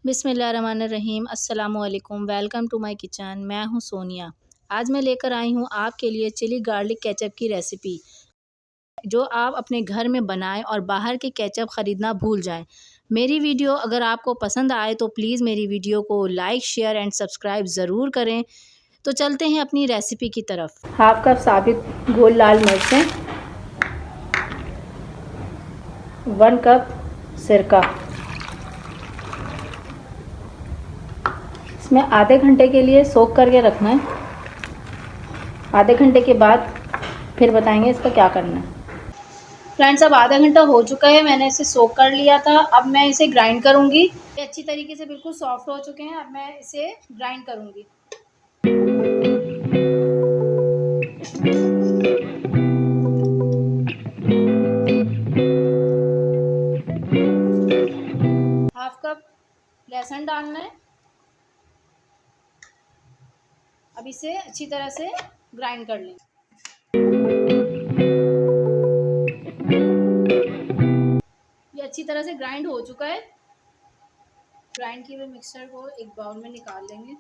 बिस्मिल्लाहिर्रहमानिर्रहीम अस्सलामुअलैकुम। Welcome to my kitchen. मैं हूं सोनिया। आज मैं लेकर आई हूं आपके लिए चिली गार्लिक केचप की रेसिपी, जो आप अपने घर में बनाएं और बाहर के केचप ख़रीदना भूल जाएं। मेरी वीडियो अगर आपको पसंद आए तो प्लीज़ मेरी वीडियो को लाइक, शेयर एंड सब्सक्राइब ज़रूर करें। तो चलते हैं अपनी रेसिपी की तरफ। हाफ कप साबित गोल लाल मिर्चें, 1 कप सिरका, इसमें आधे घंटे के लिए सोक करके रखना है। आधे घंटे के बाद फिर बताएंगे इसका क्या करना है। फ्रेंड्स, अब आधा घंटा हो चुका है, मैंने इसे सोक कर लिया था। अब मैं इसे ग्राइंड करूंगी। ये अच्छी तरीके से बिल्कुल सॉफ्ट हो चुके हैं। अब मैं इसे ग्राइंड करूंगी। हाफ कप लहसुन डालना है। अब इसे अच्छी तरह से ग्राइंड कर लें। ये अच्छी तरह से ग्राइंड हो चुका है। ग्राइंड किए हुए मिक्सचर को एक बाउल में निकाल लेंगे।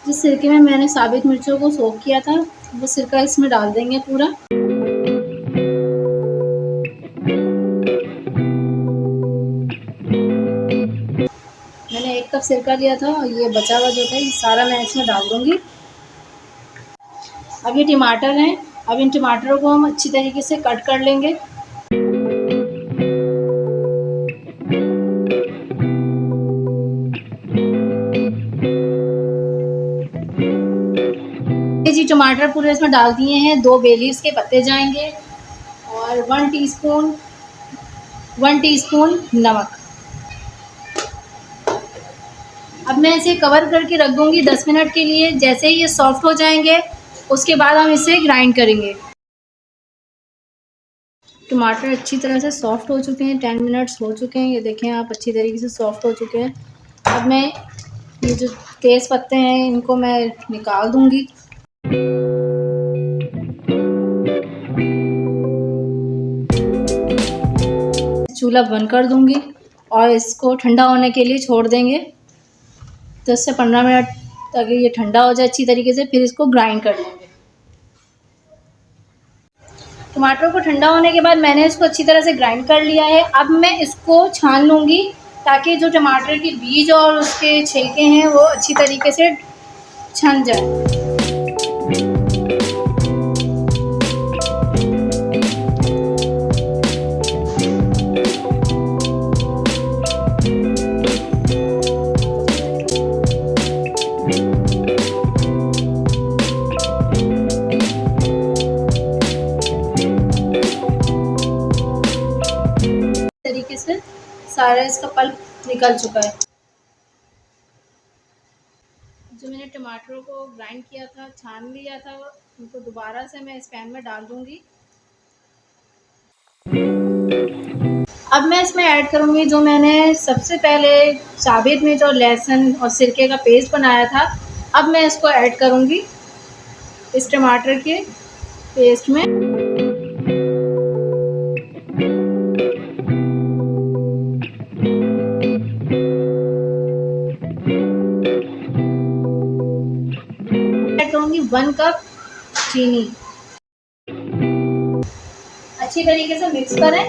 जिस सिरके में मैंने साबित मिर्चों को सोक किया था, वो सिरका इसमें डाल देंगे पूरा। मैंने 1 कप सिरका लिया था और ये बचा हुआ जो था ये सारा मैं इसमें डाल दूंगी। अब ये टमाटर हैं। अब इन टमाटरों को हम अच्छी तरीके से कट कर लेंगे। जी टमाटर पूरे इसमें डाल दिए हैं। 2 बे लीव्स के पत्ते जाएंगे और 1 टीस्पून नमक। अब मैं इसे कवर करके रख दूंगी 10 मिनट के लिए। जैसे ही ये सॉफ्ट हो जाएंगे उसके बाद हम इसे ग्राइंड करेंगे। टमाटर अच्छी तरह से सॉफ्ट हो चुके हैं। 10 मिनट्स हो चुके हैं। ये देखें आप, अच्छी तरीके से सॉफ्ट हो चुके हैं। अब मैं ये जो तेज़ पत्ते हैं इनको मैं निकाल दूंगी। चूल्हा बंद कर दूंगी और इसको ठंडा होने के लिए छोड़ देंगे 10 से 15 मिनट, ताकि ये ठंडा हो जाए अच्छी तरीके से। फिर इसको ग्राइंड कर लेंगे। टमाटर को ठंडा होने के बाद मैंने इसको अच्छी तरह से ग्राइंड कर लिया है। अब मैं इसको छान लूँगी, ताकि जो टमाटर के बीज और उसके छिलके हैं वो अच्छी तरीके से छन जाए। तरीके से सारा इसका पल्प निकल चुका है। जो मैंने टमाटरों को ग्राइंड किया था, छान लिया था, उनको दोबारा से मैं इस पैन में डाल दूंगी। अब मैं इसमें ऐड करूंगी जो मैंने सबसे पहले साबित मिर्च और लहसुन और सिरके का पेस्ट बनाया था। अब मैं इसको ऐड करूंगी इस टमाटर के पेस्ट में। ऐड करूंगी 1 कप चीनी। अच्छी तरीके से मिक्स करें।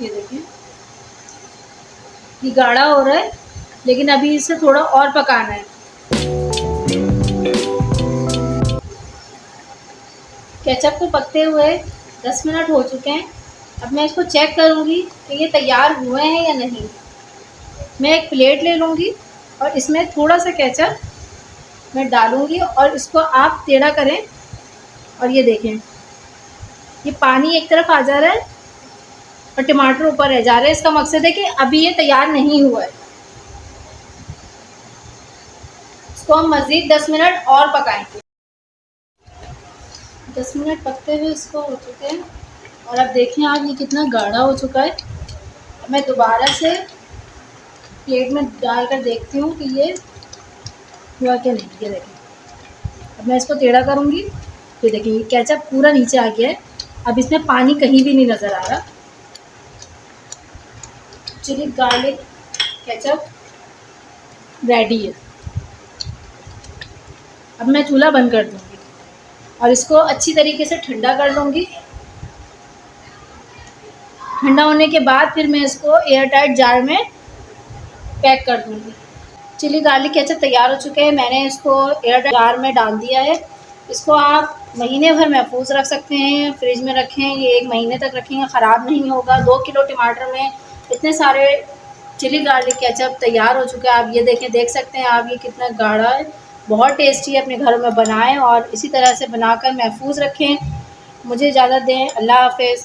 ये देखिए, ये गाढ़ा हो रहा है, लेकिन अभी इसे थोड़ा और पकाना है। केचप को पकते हुए 10 मिनट हो चुके हैं। अब मैं इसको चेक करूंगी कि ये तैयार हुए हैं या नहीं। मैं एक प्लेट ले लूँगी और इसमें थोड़ा सा केचप मैं डालूँगी और इसको आप टेढ़ा करें। और ये देखें, ये पानी एक तरफ आ जा रहा है और टमाटर ऊपर रह जा रहे हैं। इसका मकसद है कि अभी ये तैयार नहीं हुआ है। इसको हम मज़ीद 10 मिनट और पकाएंगे। 10 मिनट पकते हुए इसको हो चुके हैं और अब देखें आप, ये कितना गाढ़ा हो चुका है। मैं दोबारा से प्लेट में डालकर देखती हूँ कि ये हुआ क्या नहीं। ये देखिए, अब मैं इसको टेढ़ा करूँगी। ये देखिए, ये केचप पूरा नीचे आ गया है। अब इसमें पानी कहीं भी नहीं नज़र आ रहा। चिली गार्लिक केचप रेडी है। अब मैं चूल्हा बंद कर दूँगी और इसको अच्छी तरीके से ठंडा कर लूँगी। ठंडा होने के बाद फिर मैं इसको एयर टाइट जार में पैक कर दूँगी। चिली गार्लिक केचप तैयार हो चुके हैं। मैंने इसको एयर टाइट जार में डाल दिया है। इसको आप महीने भर महफूज रख सकते हैं, फ्रिज में रखें। ये 1 महीने तक रखेंगे, ख़राब नहीं होगा। 2 किलो टमाटर में इतने सारे चिली गार्लिक केचप तैयार हो चुका है। आप ये देख सकते हैं आप, ये कितना गाढ़ा है। बहुत टेस्टी है। अपने घरों में बनाएं और इसी तरह से बनाकर महफूज रखें। मुझे इजाज़त दें। अल्लाह हाफ़िज़।